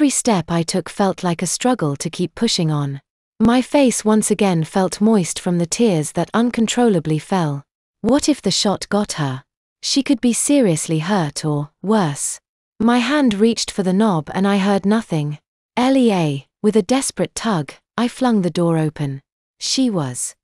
Every step I took felt like a struggle to keep pushing on. My face once again felt moist from the tears that uncontrollably fell. What if the shot got her? She could be seriously hurt or, worse. My hand reached for the knob and I heard nothing. Lea, with a desperate tug, I flung the door open. She was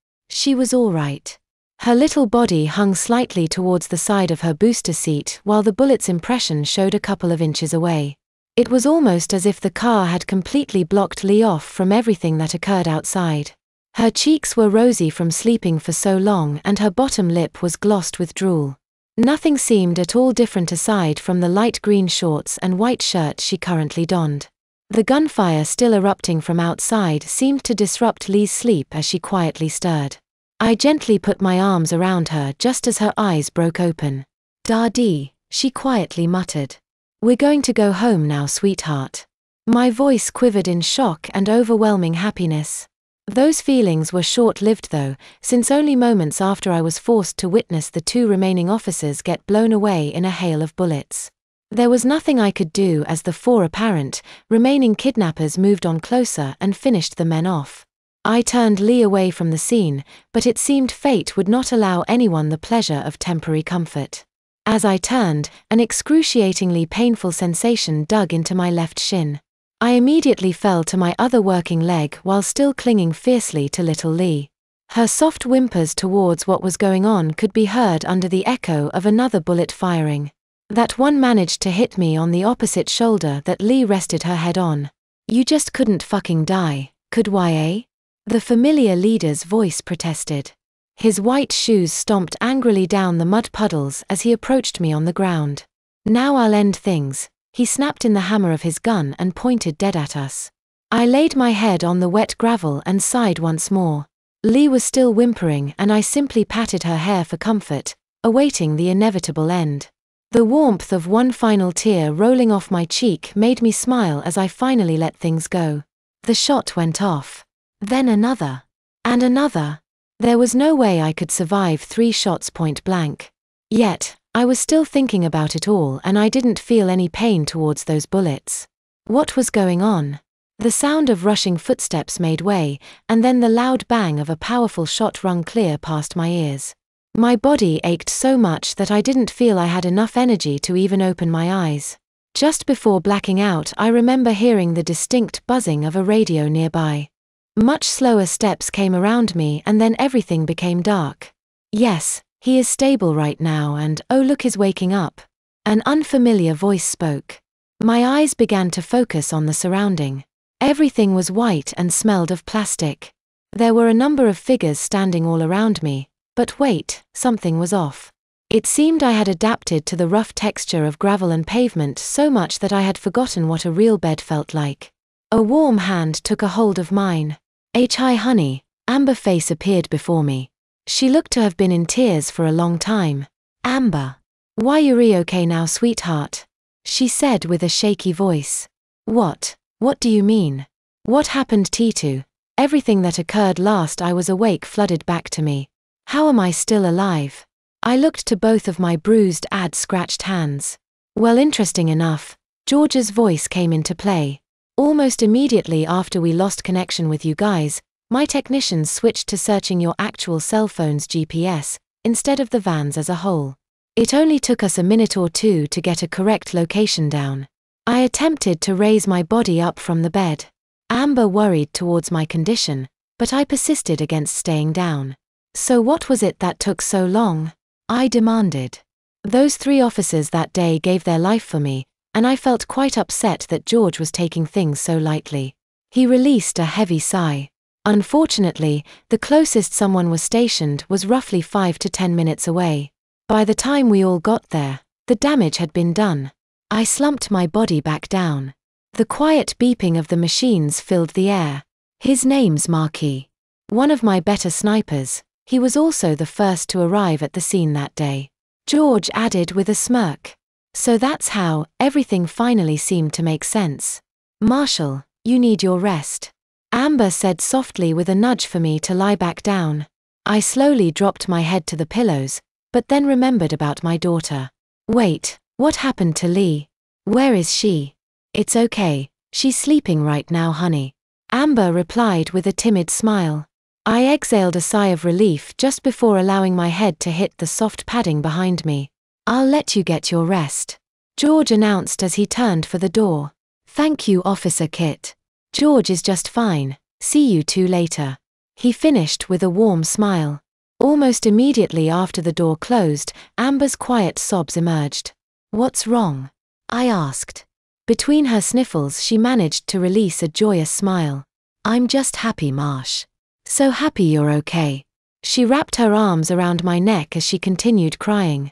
all right. Her little body hung slightly towards the side of her booster seat while the bullet's impression showed a couple of inches away. It was almost as if the car had completely blocked Lee off from everything that occurred outside. Her cheeks were rosy from sleeping for so long and her bottom lip was glossed with drool. Nothing seemed at all different aside from the light green shorts and white shirt she currently donned. The gunfire still erupting from outside seemed to disrupt Lee's sleep as she quietly stirred. I gently put my arms around her just as her eyes broke open. "Dadi," she quietly muttered. "We're going to go home now, sweetheart." My voice quivered in shock and overwhelming happiness. Those feelings were short-lived though, since only moments after I was forced to witness the 2 remaining officers get blown away in a hail of bullets. There was nothing I could do as the 4 apparent, remaining kidnappers moved on closer and finished the men off. I turned Lee away from the scene, but it seemed fate would not allow anyone the pleasure of temporary comfort. As I turned, an excruciatingly painful sensation dug into my left shin. I immediately fell to my other working leg while still clinging fiercely to little Lee. Her soft whimpers towards what was going on could be heard under the echo of another bullet firing. That one managed to hit me on the opposite shoulder that Lee rested her head on. "You just couldn't fucking die, could ya?" The familiar leader's voice protested. His white shoes stomped angrily down the mud puddles as he approached me on the ground. "Now I'll end things." He snapped in the hammer of his gun and pointed dead at us. I laid my head on the wet gravel and sighed once more. Lee was still whimpering and I simply patted her hair for comfort, awaiting the inevitable end. The warmth of one final tear rolling off my cheek made me smile as I finally let things go. The shot went off. Then another. And another. There was no way I could survive 3 shots point blank. Yet, I was still thinking about it all and I didn't feel any pain towards those bullets. What was going on? The sound of rushing footsteps made way, and then the loud bang of a powerful shot rung clear past my ears. My body ached so much that I didn't feel I had enough energy to even open my eyes. Just before blacking out, I remember hearing the distinct buzzing of a radio nearby. Much slower steps came around me and then everything became dark. "Yes, he is stable right now and oh look, he's waking up." An unfamiliar voice spoke. My eyes began to focus on the surrounding. Everything was white and smelled of plastic. There were a number of figures standing all around me, but wait, something was off. It seemed I had adapted to the rough texture of gravel and pavement so much that I had forgotten what a real bed felt like. A warm hand took a hold of mine. "Hi honey," Amber face appeared before me. She looked to have been in tears for a long time. "Amber. Why you're okay now, sweetheart?" she said with a shaky voice. What do you mean? What happened, Titu?" Everything that occurred last I was awake flooded back to me. How am I still alive? I looked to both of my bruised scratched hands. Well, interesting enough, George's voice came into play. "Almost immediately after we lost connection with you guys, my technicians switched to searching your actual cell phone's GPS, instead of the van's as a whole. It only took us a minute or 2 to get a correct location down. I attempted to raise my body up from the bed. Amber worried towards my condition, but I persisted against staying down. So what was it that took so long? I demanded. Those 3 officers that day gave their life for me, and I felt quite upset that George was taking things so lightly. He released a heavy sigh. Unfortunately, the closest someone was stationed was roughly 5 to 10 minutes away. By the time we all got there, the damage had been done. I slumped my body back down. The quiet beeping of the machines filled the air. "His name's Marquis. One of my better snipers. He was also the first to arrive at the scene that day," George added with a smirk. So that's how everything finally seemed to make sense. "Marshall, you need your rest," Amber said softly with a nudge for me to lie back down. I slowly dropped my head to the pillows, but then remembered about my daughter. Wait, what happened to Lee? Where is she? "It's okay," She's sleeping right now, honey. Amber replied with a timid smile. I exhaled a sigh of relief just before allowing my head to hit the soft padding behind me. I'll let you get your rest, George announced as he turned for the door. Thank you, Officer Kit. George is just fine. See you two later. He finished with a warm smile. Almost immediately after the door closed, Amber's quiet sobs emerged. What's wrong? I asked. Between her sniffles she managed to release a joyous smile. I'm just happy, Marsh. So happy you're okay. She wrapped her arms around my neck as she continued crying.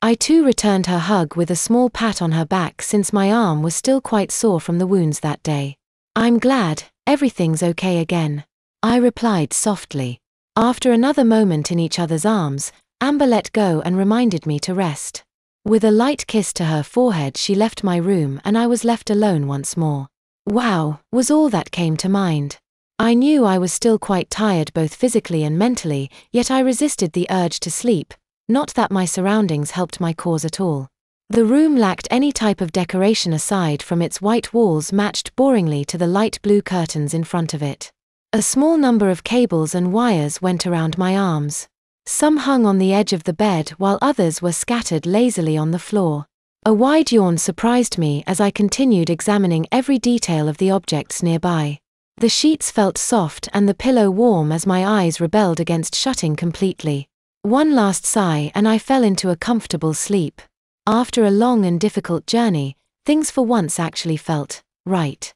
I too returned her hug with a small pat on her back since my arm was still quite sore from the wounds that day. I'm glad, everything's okay again, I replied softly. After another moment in each other's arms, Amber let go and reminded me to rest. With a light kiss to her forehead she left my room and I was left alone once more. Wow, was all that came to mind. I knew I was still quite tired both physically and mentally, yet I resisted the urge to sleep, not that my surroundings helped my cause at all. The room lacked any type of decoration aside from its white walls matched boringly to the light blue curtains in front of it. A small number of cables and wires went around my arms. Some hung on the edge of the bed while others were scattered lazily on the floor. A wide yawn surprised me as I continued examining every detail of the objects nearby. The sheets felt soft and the pillow warm as my eyes rebelled against shutting completely. One last sigh and I fell into a comfortable sleep. After a long and difficult journey, things for once actually felt right.